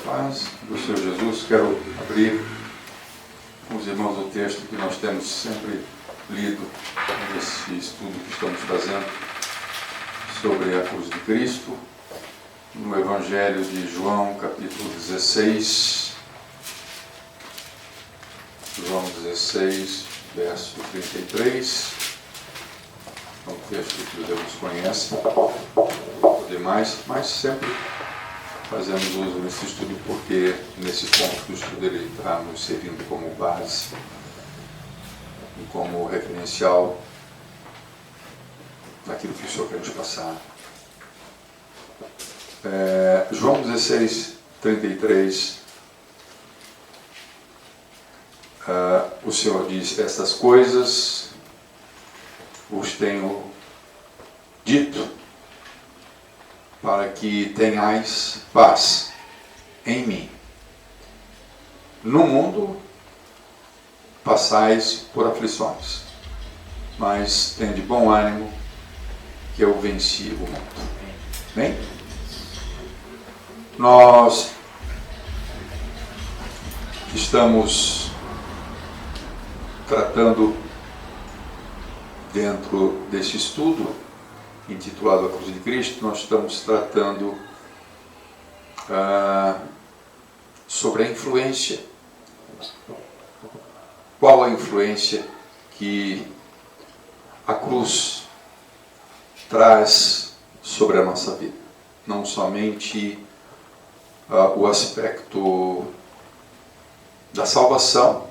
Paz do Senhor Jesus, quero abrir com os irmãos o texto que nós temos sempre lido nesse estudo que estamos fazendo sobre a cruz de Cristo, no Evangelho de João, capítulo 16, João 16, verso 33, é um texto que os irmãos conhecem, demais, mas sempre fazemos uso nesse estudo porque nesse ponto do estudo ele está nos servindo como base e como referencial daquilo que o Senhor quer nos passar. João 16, 33, o Senhor diz: estas coisas vos tenho dito para que tenhais paz em mim. No mundo passais por aflições, mas tende bom ânimo, que eu venci o mundo. Bem? Nós estamos tratando dentro desse estudo intitulado A Cruz de Cristo, nós estamos tratando sobre a influência. Qual a influência que a cruz traz sobre a nossa vida? Não somente o aspecto da salvação,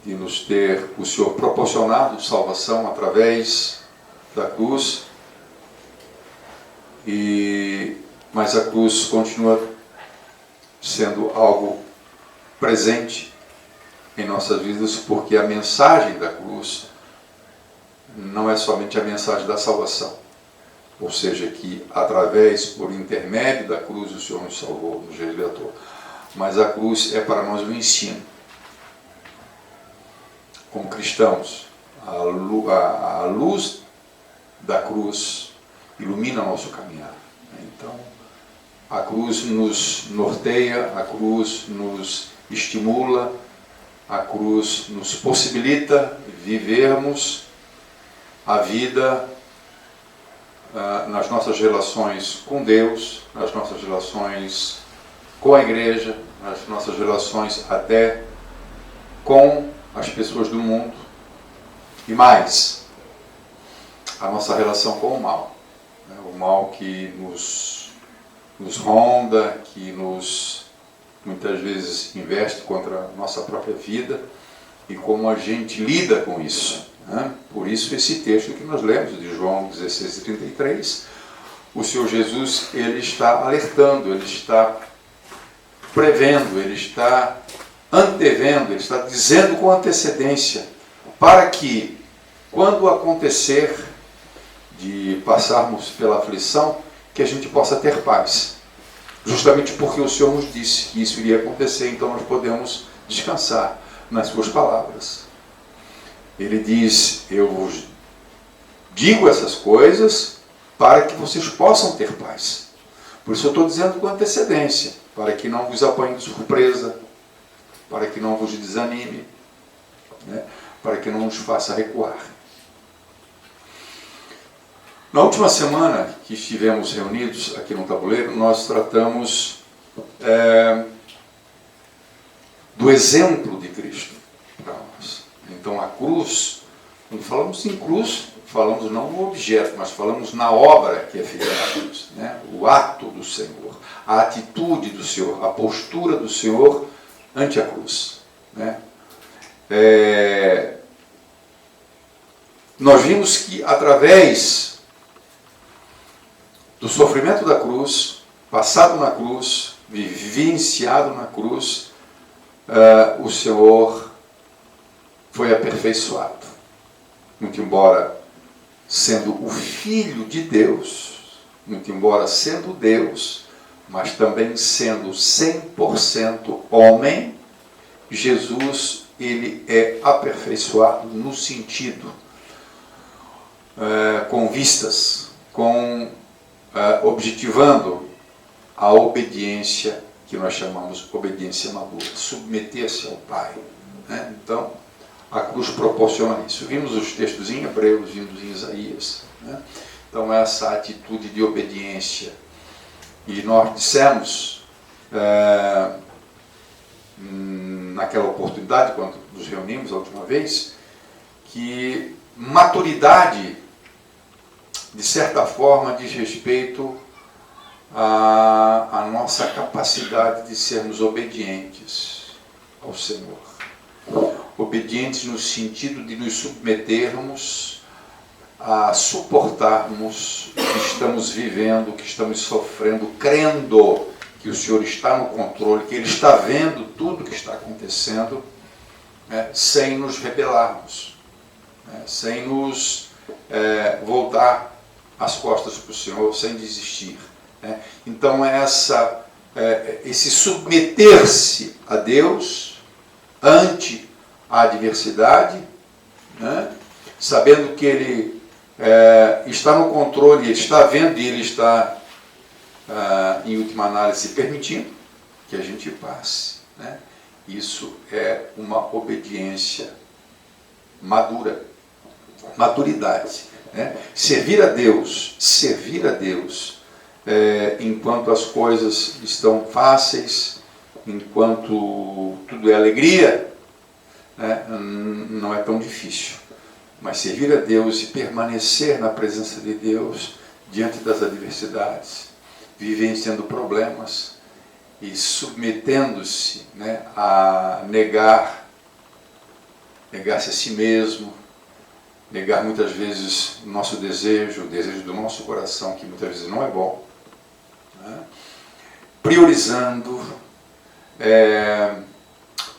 de nos ter o Senhor proporcionado salvação através da cruz, mas a cruz continua sendo algo presente em nossas vidas, porque a mensagem da cruz não é somente a mensagem da salvação, ou seja, que através, por intermédio da cruz, o Senhor nos salvou, nos resgatou, mas a cruz é para nós um ensino. Como cristãos, a luz da cruz ilumina nosso caminhar. Então, a cruz nos norteia, a cruz nos estimula, a cruz nos possibilita vivermos a vida nas nossas relações com Deus, nas nossas relações com a igreja, nas nossas relações até com as pessoas do mundo e mais, a nossa relação com o mal, né? O mal que nos ronda, que nos muitas vezes investe contra a nossa própria vida e como a gente lida com isso, né? Por isso esse texto que nós lemos de João 16, 33, o Senhor Jesus, ele está alertando, ele está prevendo, ele está antevendo, ele está dizendo com antecedência, para que quando acontecer de passarmos pela aflição, que a gente possa ter paz. Justamente porque o Senhor nos disse que isso iria acontecer, então nós podemos descansar nas suas palavras. Ele diz: eu vos digo essas coisas para que vocês possam ter paz. Por isso eu estou dizendo com antecedência, para que não vos apanhe de surpresa, para que não vos desanime, né? Para que não nos faça recuar. Na última semana que estivemos reunidos aqui no tabuleiro, nós tratamos do exemplo de Cristo para nós. Então a cruz, quando falamos em cruz, falamos não no objeto, mas falamos na obra que é feita na cruz, né? O ato do Senhor, a atitude do Senhor, a postura do Senhor ante a cruz, né? Nós vimos que através do sofrimento da cruz, passado na cruz, vivenciado na cruz, o Senhor foi aperfeiçoado. Muito embora sendo o Filho de Deus, muito embora sendo Deus, mas também sendo 100% homem, Jesus, ele é aperfeiçoado no sentido, com vistas, objetivando a obediência que nós chamamos de obediência madura, submeter-se ao Pai. Né? Então, a cruz proporciona isso. Vimos os textos em Hebreus, vimos em Isaías. Né? Então, essa atitude de obediência. E nós dissemos, naquela oportunidade, quando nos reunimos a última vez, que maturidade, de certa forma, diz respeito à nossa capacidade de sermos obedientes ao Senhor. Obedientes no sentido de nos submetermos a suportarmos o que estamos vivendo, o que estamos sofrendo, crendo que o Senhor está no controle, que Ele está vendo tudo o que está acontecendo, sem nos rebelarmos, sem nos voltar as costas para o Senhor, sem desistir. Então, esse submeter-se a Deus ante a adversidade, sabendo que Ele está no controle, Ele está vendo e Ele está, em última análise, permitindo que a gente passe. Isso é uma obediência madura, maturidade. Servir a Deus, enquanto as coisas estão fáceis, enquanto tudo é alegria, não é tão difícil. Mas servir a Deus e permanecer na presença de Deus diante das adversidades, vivenciando problemas e submetendo-se a negar-se a si mesmo, negar muitas vezes o nosso desejo, o desejo do nosso coração, que muitas vezes não é bom, priorizando,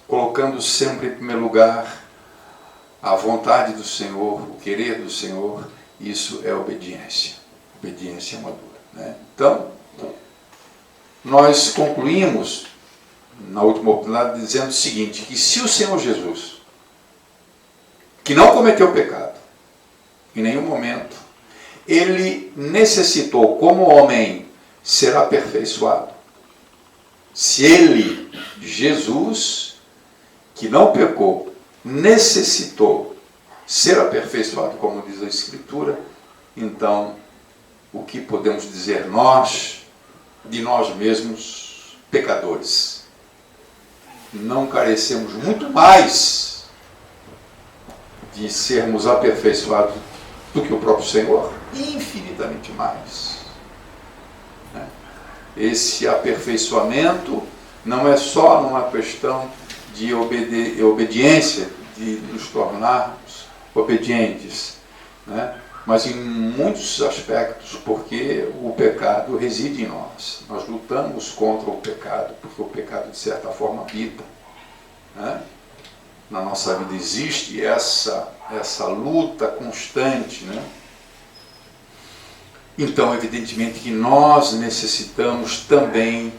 colocando sempre em primeiro lugar a vontade do Senhor, o querer do Senhor. Isso é obediência madura. Então, nós concluímos na última oportunidade dizendo o seguinte, que se o Senhor Jesus, que não cometeu pecado em nenhum momento, Ele necessitou, como homem, ser aperfeiçoado. Se Ele, Jesus, que não pecou, necessitou ser aperfeiçoado, como diz a Escritura, então, o que podemos dizer nós, de nós mesmos, pecadores? Não carecemos muito mais de sermos aperfeiçoados do que o próprio Senhor? Infinitamente mais. Esse aperfeiçoamento não é só numa questão de obediência, de nos tornarmos obedientes, mas em muitos aspectos, porque o pecado reside em nós. Nós lutamos contra o pecado, porque o pecado, de certa forma, habita. Na nossa vida existe essa luta constante. Então, evidentemente que nós necessitamos também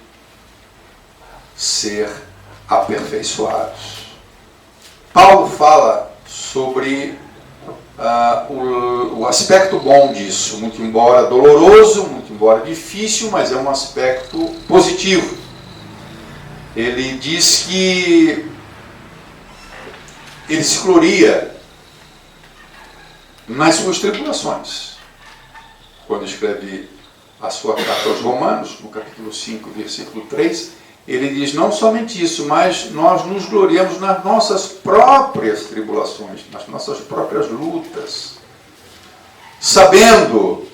ser aperfeiçoados. Paulo fala sobre o aspecto bom disso, muito embora doloroso, muito embora difícil, mas é um aspecto positivo. Ele diz que ele se gloria nas suas tribulações. Quando escreve a sua carta aos Romanos, no capítulo 5, versículo 3, ele diz não somente isso, mas nós nos gloriamos nas nossas próprias tribulações, nas nossas próprias lutas, sabendo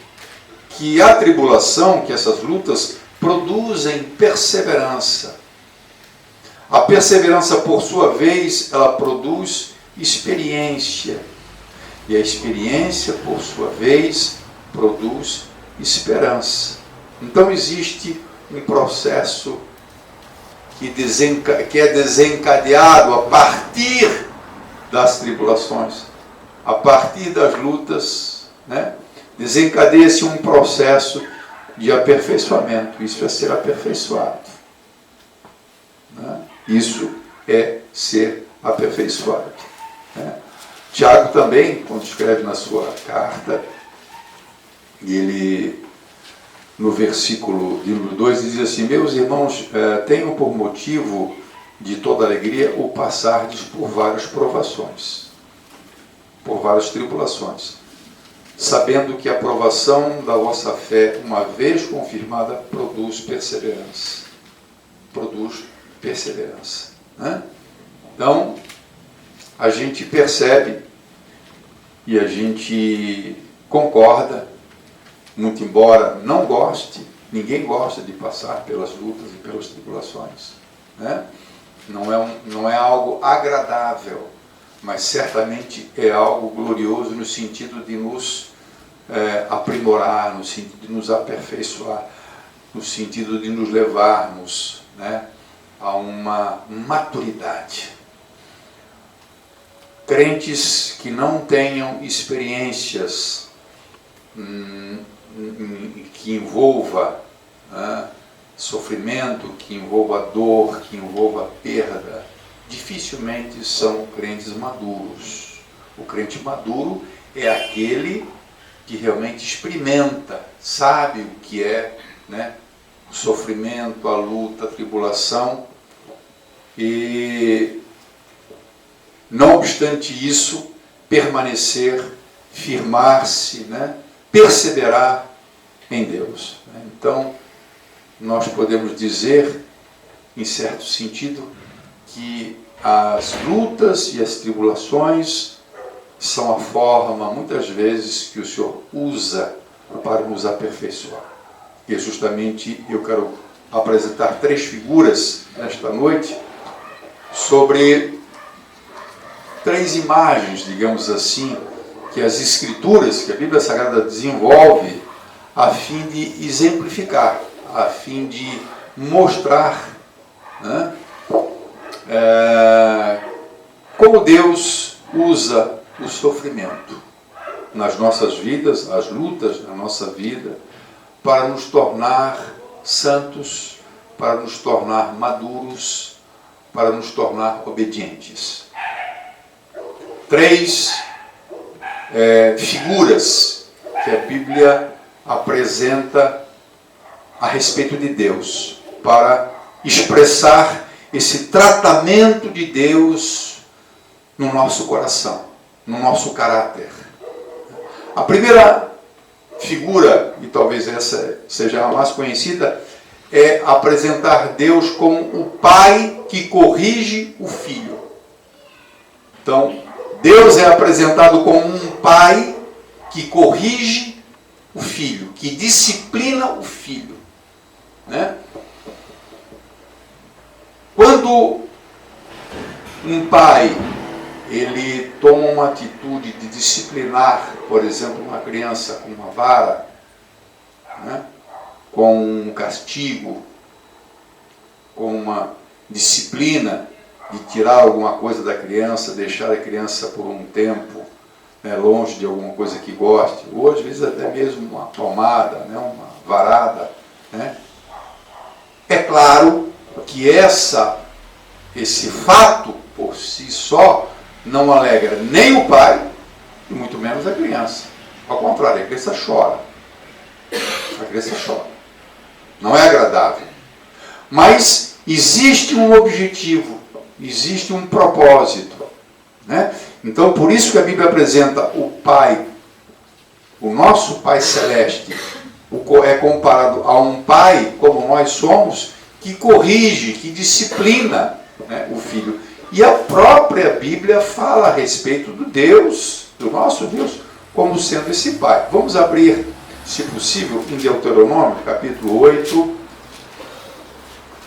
que a tribulação, que essas lutas produzem perseverança. A perseverança, por sua vez, ela produz experiência. E a experiência, por sua vez, produz esperança. Então existe um processo que é desencadeado a partir das tribulações, a partir das lutas, desencadeia-se um processo de aperfeiçoamento. Isso é ser aperfeiçoado. Isso é ser aperfeiçoado. Tiago também, quando escreve na sua carta, ele no versículo de número 2, diz assim: meus irmãos, tenham por motivo de toda alegria o passardes por várias provações, por várias tribulações, sabendo que a provação da vossa fé, uma vez confirmada, produz perseverança. Produz perseverança. Né? Então, a gente percebe e a gente concorda, muito embora não goste, ninguém gosta de passar pelas lutas e pelas tribulações. Né? Não é algo agradável, mas certamente é algo glorioso no sentido de nos aprimorar, no sentido de nos aperfeiçoar, no sentido de nos levarmos, né, a uma maturidade. Crentes que não tenham experiências que envolva, né, sofrimento, que envolva dor, que envolva perda, dificilmente são crentes maduros. O crente maduro é aquele que realmente experimenta, sabe o que é, né, o sofrimento, a luta, a tribulação, e, não obstante isso, permanecer, firmar-se, né, perseverar em Deus. Então, nós podemos dizer, em certo sentido, que as lutas e as tribulações são a forma, muitas vezes, que o Senhor usa para nos aperfeiçoar. E justamente eu quero apresentar 3 figuras nesta noite sobre 3 imagens, digamos assim, que as Escrituras, que a Bíblia Sagrada desenvolve a fim de exemplificar, a fim de mostrar, né, como Deus usa o sofrimento nas nossas vidas, as lutas na nossa vida, para nos tornar santos, para nos tornar maduros, para nos tornar obedientes. 3 figuras que a Bíblia apresenta a respeito de Deus, para expressar esse tratamento de Deus no nosso coração, no nosso caráter. A primeira figura, e talvez essa seja a mais conhecida, é apresentar Deus como o pai que corrige o filho. Então, Deus é apresentado como um pai que corrige o filho, que disciplina o filho. Né? Quando um pai ele toma uma atitude de disciplinar, por exemplo, uma criança com uma vara, né, com um castigo, com uma disciplina de tirar alguma coisa da criança, deixar a criança por um tempo, né, longe de alguma coisa que goste, ou às vezes até mesmo uma palmada, né, uma varada, né. É claro que esse fato por si só não alegra nem o pai e muito menos a criança. Ao contrário, a criança chora. A criança chora. Não é agradável. Mas existe um objetivo, existe um propósito. Né? Então, por isso que a Bíblia apresenta o Pai, o nosso Pai Celeste, é comparado a um pai, como nós somos, que corrige, que disciplina, né, o filho. E a própria Bíblia fala a respeito do Deus, do nosso Deus, como sendo esse pai. Vamos abrir, se possível, em Deuteronômio, capítulo 8.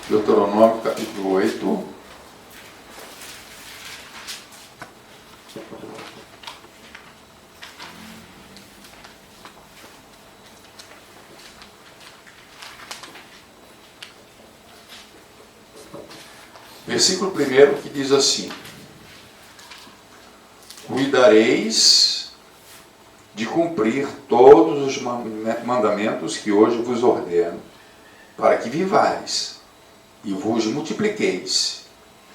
Deuteronômio, capítulo 8. Versículo 1 que diz assim: cuidareis de cumprir todos os mandamentos que hoje vos ordeno, para que vivais e vos multipliqueis,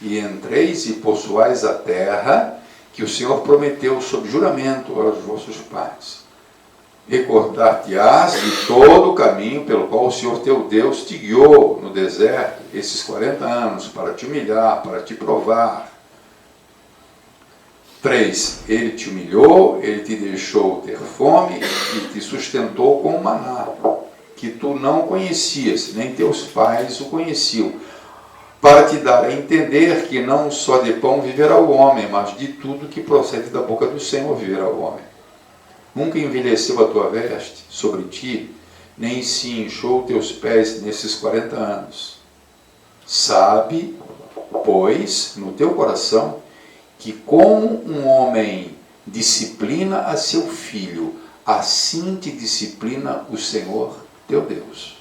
e entreis e possuais a terra que o Senhor prometeu sob juramento aos vossos pais. recordar-te-ás de todo o caminho pelo qual o Senhor teu Deus te guiou no deserto esses 40 anos, para te humilhar, para te provar. 3. Ele te humilhou, ele te deixou ter fome e te sustentou com o maná, que tu não conhecias, nem teus pais o conheciam, para te dar a entender que não só de pão viverá o homem, mas de tudo que procede da boca do Senhor viverá o homem. Nunca envelheceu a tua veste sobre ti, nem se inchou teus pés nesses 40 anos. Sabe, pois, no teu coração, que como um homem disciplina a seu filho, assim te disciplina o Senhor teu Deus.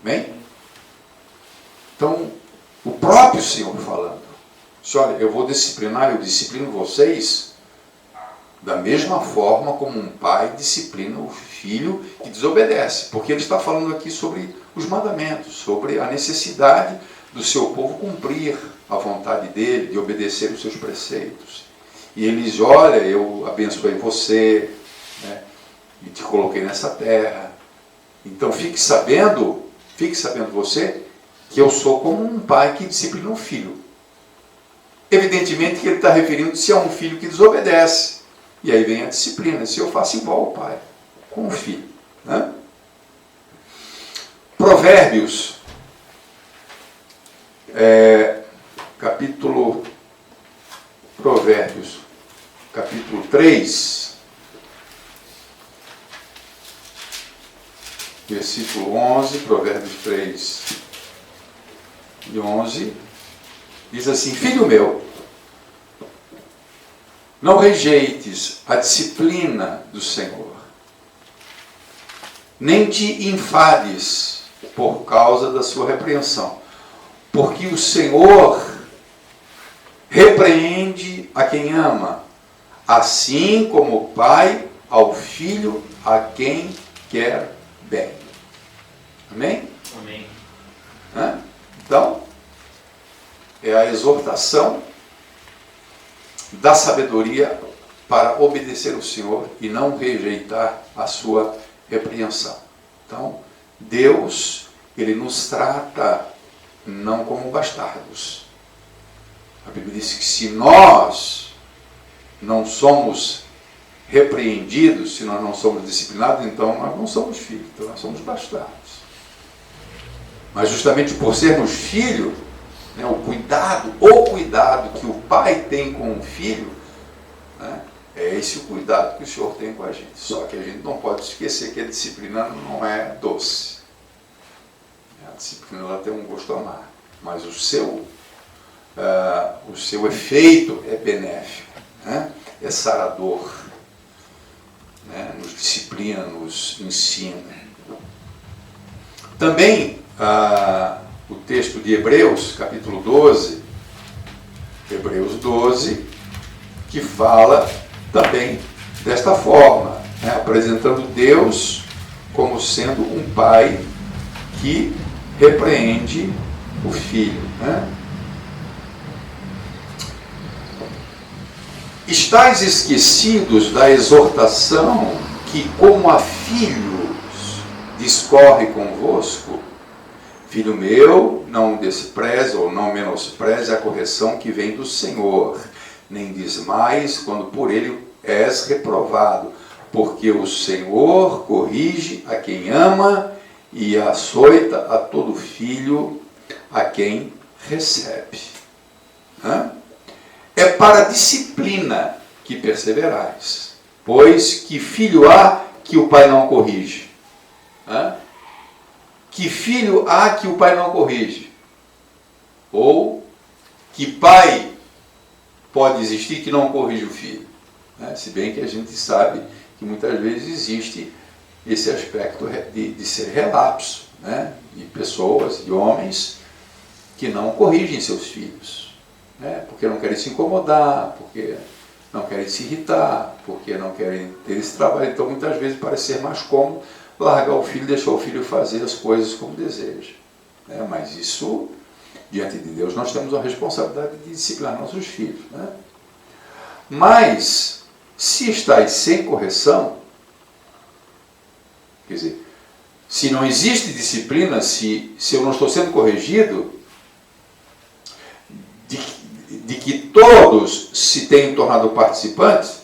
Amém? Então, o próprio Senhor falando, olha, eu vou disciplinar, eu disciplino vocês da mesma forma como um pai disciplina o filho que desobedece, porque ele está falando aqui sobre os mandamentos, sobre a necessidade do seu povo cumprir a vontade dele, de obedecer os seus preceitos. E ele diz, olha, eu abençoei você, né, e te coloquei nessa terra. Então fique sabendo você, que eu sou como um pai que disciplina um filho. Evidentemente que ele está referindo-se a um filho que desobedece. E aí vem a disciplina, se eu faço igual ao pai, com o filho. Né? Provérbios, capítulo 3, versículo 11, Provérbios 3 e 11, diz assim, filho meu, não rejeites a disciplina do Senhor, nem te enfades por causa da sua repreensão, porque o Senhor repreende a quem ama, assim como o pai ao filho a quem quer bem. Amém? Amém. Então, é a exortação da sabedoria para obedecer o Senhor e não rejeitar a sua repreensão. Então, Deus, ele nos trata não como bastardos. A Bíblia diz que se nós não somos repreendidos, se nós não somos disciplinados, então nós não somos filhos, então nós somos bastardos. Mas justamente por sermos filhos, né, o cuidado que o pai tem com o filho, né, é esse o cuidado que o Senhor tem com a gente. Só que a gente não pode esquecer que a disciplina não é doce. A disciplina ela tem um gosto amargo, mas o seu efeito é benéfico, né, é sarador, né, nos disciplina, nos ensina. Também o texto de Hebreus, capítulo 12, Hebreus 12, que fala também desta forma, né, apresentando Deus como sendo um pai que repreende o filho. Né? Estais esquecidos da exortação que, como a filhos, discorre convosco? Filho meu, não despreze ou não menospreze a correção que vem do Senhor, nem desmais quando por ele és reprovado, porque o Senhor corrige a quem ama e açoita a todo filho a quem recebe. É para a disciplina que perseverais, pois que filho há que o pai não corrige? Que filho há que o pai não corrige? Ou que pai pode existir que não corrige o filho? Se bem que a gente sabe que muitas vezes existe esse aspecto de ser relapso, né? De pessoas, de homens que não corrigem seus filhos, né? Porque não querem se incomodar, porque não querem se irritar, porque não querem ter esse trabalho. Então muitas vezes parece ser mais cômodo largar o filho e deixar o filho fazer as coisas como deseja. Mas isso, diante de Deus, nós temos a responsabilidade de disciplinar nossos filhos. Né? Mas, se estáis sem correção, Quer dizer, se não existe disciplina, se eu não estou sendo corrigido, de que todos se tenham tornado participantes,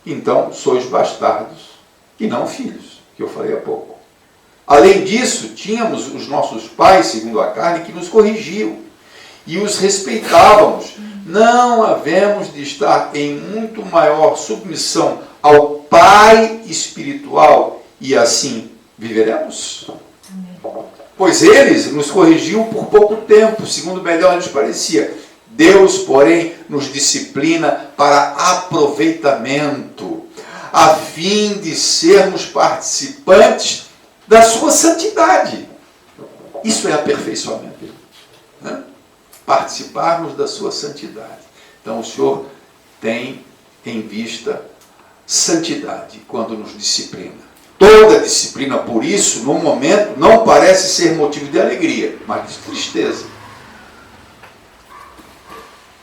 então sois bastardos e não filhos, que eu falei há pouco. Além disso, tínhamos os nossos pais, segundo a carne, que nos corrigiam e os respeitávamos. Não havemos de estar em muito maior submissão ao Pai espiritual e assim viveremos? Pois eles nos corrigiam por pouco tempo, segundo melhor lhes parecia. Deus, porém, nos disciplina para aproveitamento, a fim de sermos participantes da sua santidade. Isso é aperfeiçoamento, né? Participarmos da sua santidade. Então o Senhor tem em vista santidade quando nos disciplina. Toda disciplina, por isso, no momento, não parece ser motivo de alegria, mas de tristeza.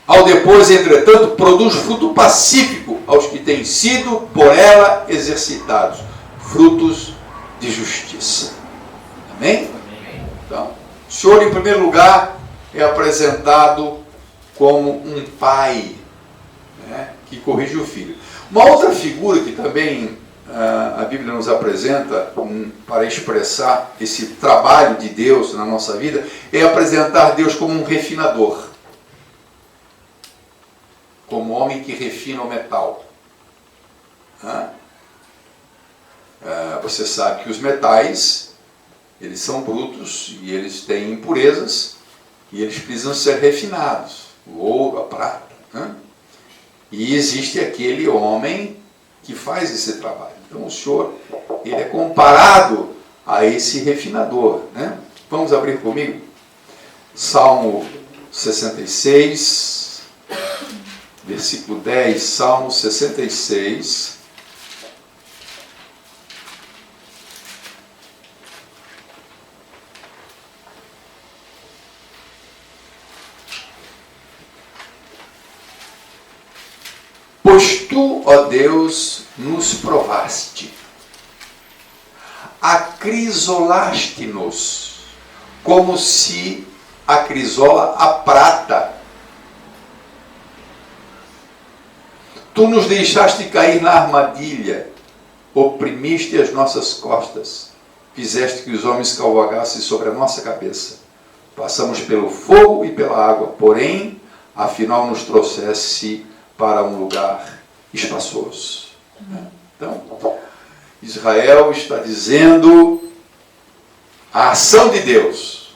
Ao depois, entretanto, produz fruto pacífico aos que têm sido por ela exercitados, frutos de justiça. Amém? Então, o Senhor, em primeiro lugar, é apresentado como um pai, né, que corrige o filho. Uma outra figura que também a Bíblia nos apresenta para expressar esse trabalho de Deus na nossa vida é apresentar Deus como um refinador, como homem que refina o metal. Você sabe que os metais, eles são brutos e eles têm impurezas e eles precisam ser refinados, o ouro, a prata. E existe aquele homem que faz esse trabalho. Então o Senhor, ele é comparado a esse refinador, né? Vamos abrir comigo? Salmo 66, versículo 10, Salmo 66. Pois tu, ó Deus, nos provaste, acrisolaste-nos, como se acrisola a prata. Tu nos deixaste cair na armadilha, oprimiste as nossas costas, fizeste que os homens cavalgassem sobre a nossa cabeça. Passamos pelo fogo e pela água, porém, afinal nos trouxesse para um lugar espaçoso. Então, Israel está dizendo a ação de Deus.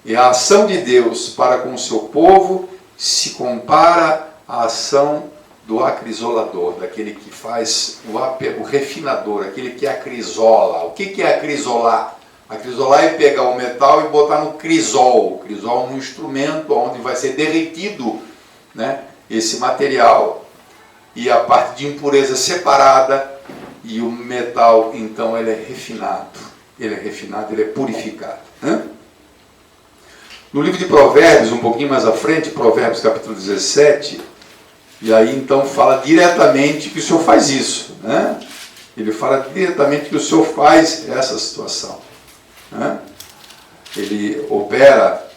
E a ação de Deus para com o seu povo se compara à ação do acrisolador, daquele que faz o refinador, aquele que acrisola. O que é acrisolar? Acrisolar é pegar o metal e botar no crisol. O crisol é um instrumento onde vai ser derretido, né, esse material, e a parte de impureza separada, e o metal, então, ele é refinado. Ele é refinado, ele é purificado. No livro de Provérbios, um pouquinho mais à frente, Provérbios capítulo 17, e aí então fala diretamente que o Senhor faz isso, né? Ele fala diretamente que o Senhor faz essa situação, né? Ele opera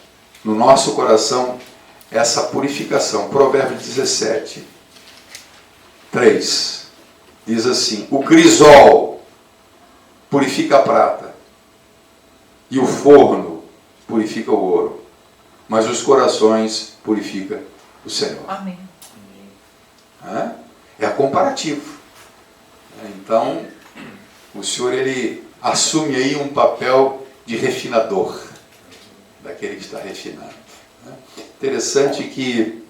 no nosso coração essa purificação. Provérbios 17, 3, diz assim: o crisol purifica a prata e o forno purifica o ouro, mas os corações purifica o Senhor. Amém. É comparativo. Então, o Senhor, ele assume aí um papel de refinador, daquele que está refinando. Interessante que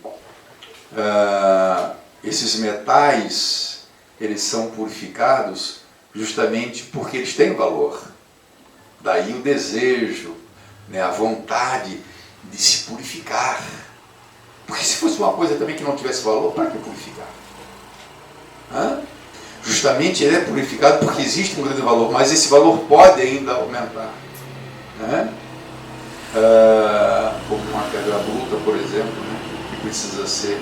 esses metais, eles são purificados justamente porque eles têm valor. Daí o desejo, né, a vontade de se purificar. Porque se fosse uma coisa também que não tivesse valor, para que purificar? Justamente ele é purificado porque existe um grande valor, mas esse valor pode ainda aumentar. Como uma pedra bruta, por exemplo, né, que precisa ser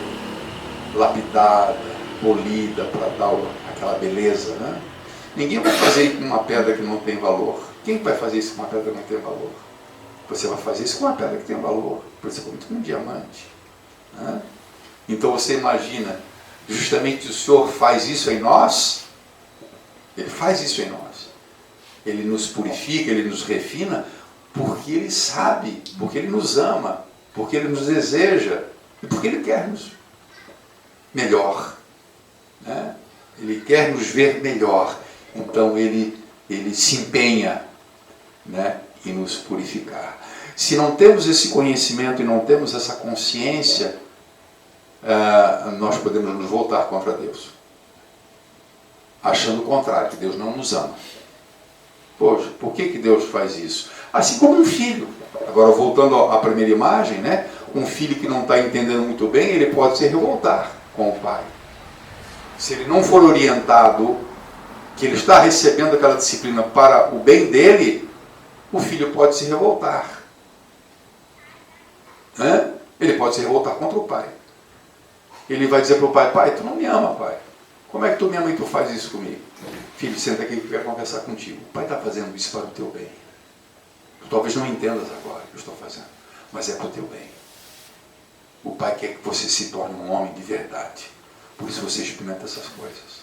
lapidada, polida para dar aquela beleza, né? Ninguém vai fazer isso com uma pedra que não tem valor. Quem vai fazer isso com uma pedra que não tem valor? Você vai fazer isso com uma pedra que tem valor, principalmente com um diamante. Né? Então você imagina, justamente o Senhor faz isso em nós, Ele faz isso em nós. Ele nos purifica, Ele nos refina, porque Ele sabe, porque Ele nos ama, porque Ele nos deseja e porque Ele quer nos melhor. Né? Ele quer nos ver melhor. Então Ele se empenha, né, em nos purificar. Se não temos esse conhecimento e não temos essa consciência, nós podemos nos voltar contra Deus, achando o contrário, que Deus não nos ama. Poxa, por que Deus faz isso? Assim como um filho. Agora, voltando à primeira imagem, né? Um filho que não está entendendo muito bem, ele pode se revoltar com o pai. Se ele não for orientado, que ele está recebendo aquela disciplina para o bem dele, o filho pode se revoltar. Né? Ele pode se revoltar contra o pai. Ele vai dizer para o pai: pai, tu não me ama, pai. Como é que tu me ama e tu faz isso comigo? Filho, senta aqui que eu quero conversar contigo. O pai está fazendo isso para o teu bem. Tu talvez não entendas agora o que eu estou fazendo, mas é para o teu bem. O pai quer que você se torne um homem de verdade. Por isso você experimenta essas coisas.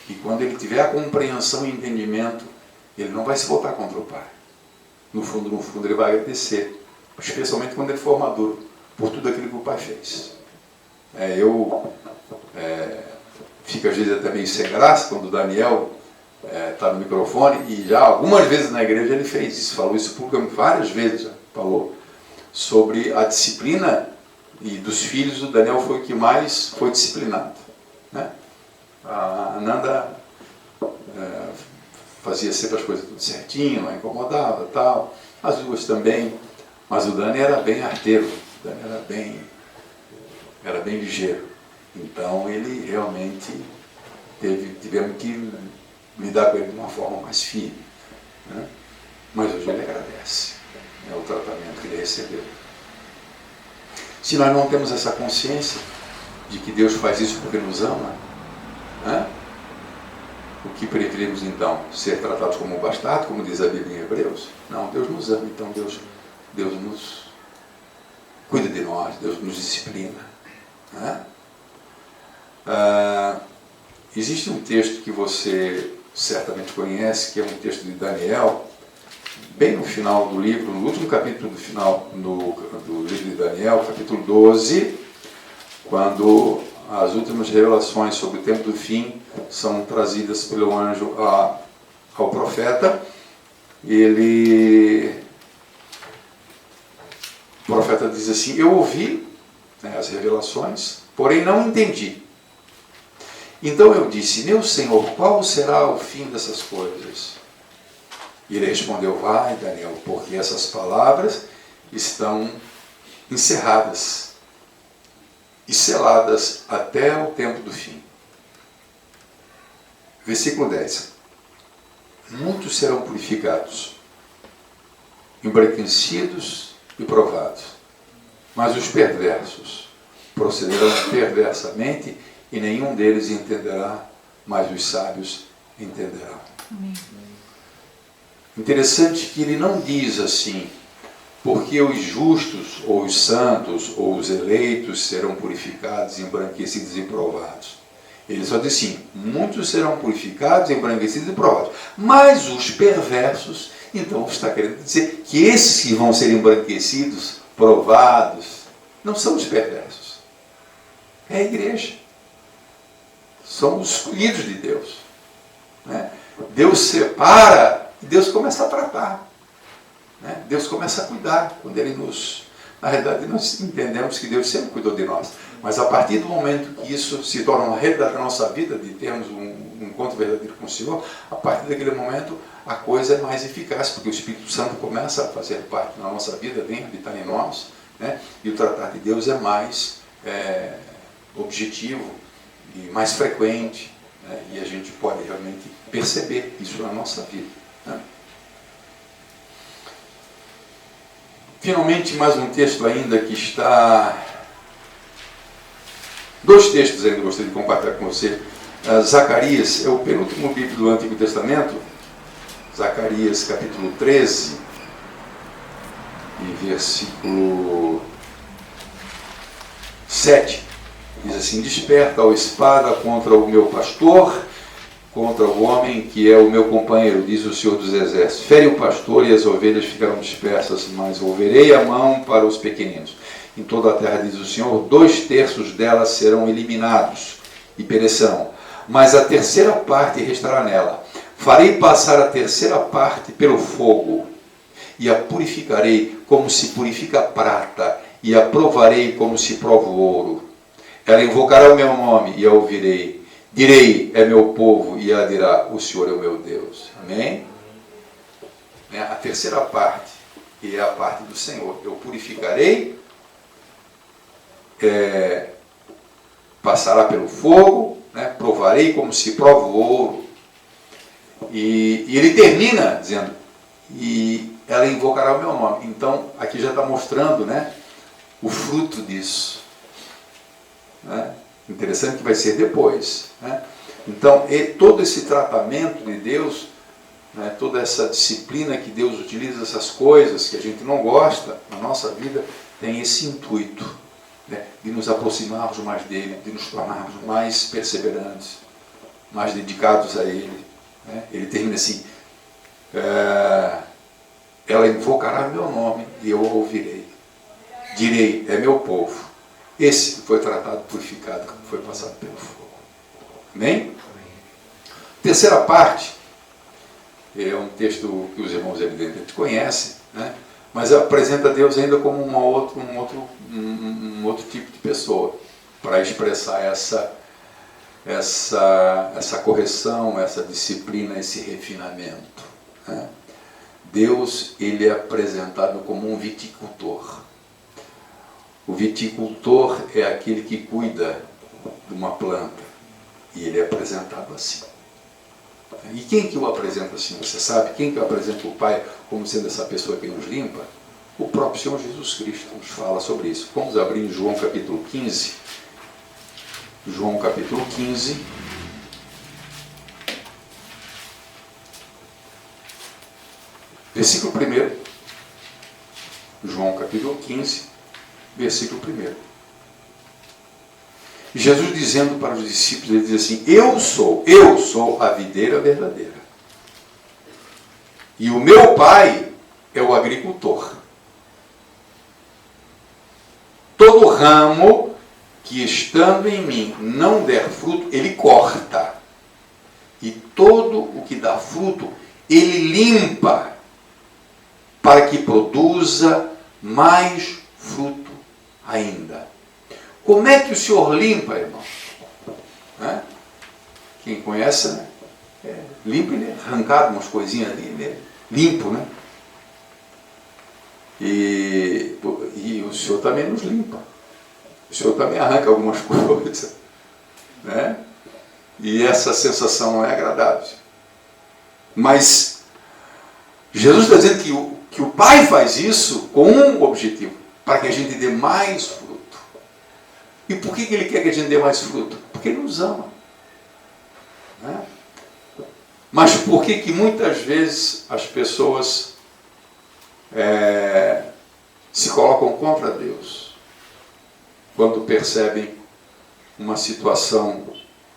E quando ele tiver a compreensão e entendimento, ele não vai se voltar contra o pai. No fundo, ele vai agradecer. Especialmente quando ele for maduro, por tudo aquilo que o pai fez. Fico às vezes até meio sem graça quando o Daniel está no microfone, e já algumas vezes na igreja ele fez isso, falou isso públicamente várias vezes, já falou sobre a disciplina, e dos filhos o Daniel foi o que mais foi disciplinado. Né? A Ananda fazia sempre as coisas tudo certinho, não incomodava, tal. As duas também, mas o Dani era bem arteiro, o Dani era bem ligeiro. Então ele realmente tivemos que lidar com ele de uma forma mais firme. Né? Mas hoje ele agradece, né, o tratamento que ele recebeu. Se nós não temos essa consciência de que Deus faz isso porque nos ama, né? O que preferimos então? Ser tratados como um bastardo, como diz a Bíblia em Hebreus? Não, Deus nos ama, então Deus nos cuida de nós, Deus nos disciplina. Né? Existe um texto que você certamente conhece, que é um texto de Daniel, bem no final do livro, no último capítulo do final do livro de Daniel, capítulo 12, quando as últimas revelações sobre o tempo do fim são trazidas pelo anjo ao profeta. O profeta diz assim: eu ouvi, né, as revelações, porém não entendi. Então eu disse: meu Senhor, qual será o fim dessas coisas? E ele respondeu: vai, Daniel, porque essas palavras estão encerradas e seladas até o tempo do fim. Versículo 10. Muitos serão purificados, embranquecidos e provados, mas os perversos procederão perversamente, e nenhum deles entenderá, mas os sábios entenderão. Amém. Interessante que ele não diz assim: porque os justos, ou os santos, ou os eleitos serão purificados, embranquecidos e provados. Ele só diz assim: muitos serão purificados, embranquecidos e provados. Mas os perversos, então está querendo dizer que esses que vão ser embranquecidos, provados, não são os perversos. É a igreja. São os escolhidos de Deus. Né? Deus separa e Deus começa a tratar. Né? Deus começa a cuidar quando Ele nos... Na realidade, nós entendemos que Deus sempre cuidou de nós. Mas a partir do momento que isso se torna uma realidade da nossa vida, de termos um encontro verdadeiro com o Senhor, a partir daquele momento a coisa é mais eficaz, porque o Espírito Santo começa a fazer parte da nossa vida, vem habitar em nós, né? E o tratar de Deus é mais objetivo e mais frequente, né? E a gente pode realmente perceber isso na nossa vida. Né? Finalmente, mais um texto ainda que está... Dois textos ainda gostaria de compartilhar com você, Zacarias é o penúltimo livro do Antigo Testamento, Zacarias capítulo 13, e versículo 7, diz assim: desperta, ó espada, contra o meu pastor, contra o homem que é o meu companheiro, diz o Senhor dos Exércitos. Fere o pastor e as ovelhas ficarão dispersas, mas volverei a mão para os pequeninos. Em toda a terra, diz o Senhor, 2/3 delas serão eliminados e perecerão, mas a terceira parte restará nela. Farei passar a terceira parte pelo fogo, e a purificarei como se purifica a prata, e a provarei como se prova o ouro. Ela invocará o meu nome, e a ouvirei. Direi, é meu povo, e ela dirá, o Senhor é o meu Deus. Amém? A terceira parte, que é a parte do Senhor. Eu purificarei, passará pelo fogo, provarei como se prova o ouro. E ele termina dizendo, e ela invocará o meu nome. Então, aqui já está mostrando, o fruto disso. Interessante que vai ser depois. Então, todo esse tratamento de Deus, toda essa disciplina que Deus utiliza, essas coisas que a gente não gosta na nossa vida, tem esse intuito, de nos aproximarmos mais dele, de nos tornarmos mais perseverantes, mais dedicados a ele. Ele termina assim, ela invocará meu nome e eu ouvirei. Direi, é meu povo. Esse que foi tratado, purificado, que foi passado pelo fogo. Amém? Terceira parte, é um texto que os irmãos evidentemente conhecem, mas apresenta Deus ainda como um outro tipo de pessoa, para expressar essa correção, essa disciplina, esse refinamento. Deus, ele é apresentado como um viticultor. O viticultor é aquele que cuida de uma planta, e ele é apresentado assim. E quem que o apresenta assim? Você sabe? Quem que apresenta o Pai como sendo essa pessoa que nos limpa? O próprio Senhor Jesus Cristo nos fala sobre isso. Vamos abrir em João capítulo 15. João capítulo 15. Versículo 1. João capítulo 15, versículo 1. Jesus dizendo para os discípulos, ele diz assim, eu sou a videira verdadeira. E o meu Pai é o agricultor. Todo ramo que estando em mim não der fruto, ele corta. E todo o que dá fruto, ele limpa, para que produza mais fruto ainda. Como é que o Senhor limpa, irmão? Quem conhece, limpa, ele é arrancado umas coisinhas ali, limpo, E o Senhor também nos limpa. O Senhor também arranca algumas coisas, E essa sensação não é agradável. Mas Jesus está dizendo que o Pai faz isso com um objetivo, para que a gente dê mais fruto. E por que Ele quer que a gente dê mais fruto? Porque Ele nos ama. Mas por que muitas vezes as pessoas se colocam contra Deus quando percebem uma situação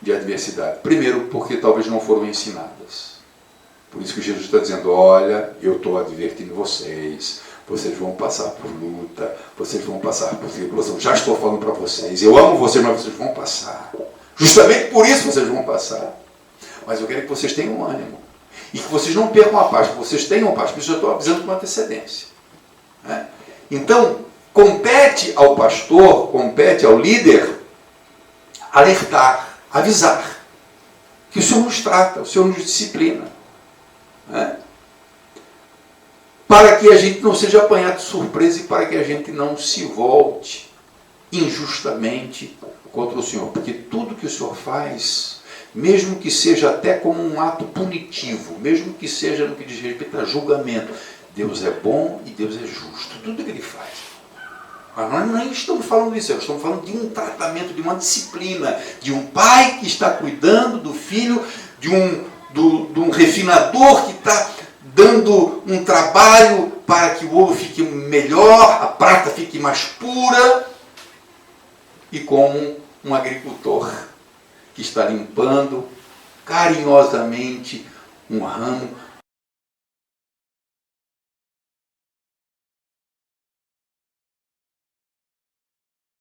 de adversidade? Primeiro, porque talvez não foram ensinadas. Por isso que Jesus está dizendo, olha, eu estou advertindo vocês vão passar por luta, vocês vão passar por tribulação, já estou falando para vocês, eu amo vocês, mas vocês vão passar. Justamente por isso vocês vão passar. Mas eu quero que vocês tenham ânimo. E que vocês não percam a paz, que vocês tenham paz. Por isso eu estou avisando com antecedência. Então, compete ao pastor, compete ao líder, alertar, avisar. Que o Senhor nos trata, o Senhor nos disciplina. Para que a gente não seja apanhado de surpresa e para que a gente não se volte injustamente contra o Senhor. Porque tudo que o Senhor faz, mesmo que seja até como um ato punitivo, mesmo que seja no que diz respeito a julgamento, Deus é bom e Deus é justo. Tudo que Ele faz. Mas nós não estamos falando disso, estamos falando de um tratamento, de uma disciplina, de um pai que está cuidando do filho, de um refinador que está dando um trabalho para que o ouro fique melhor, a prata fique mais pura, e como um agricultor que está limpando carinhosamente um ramo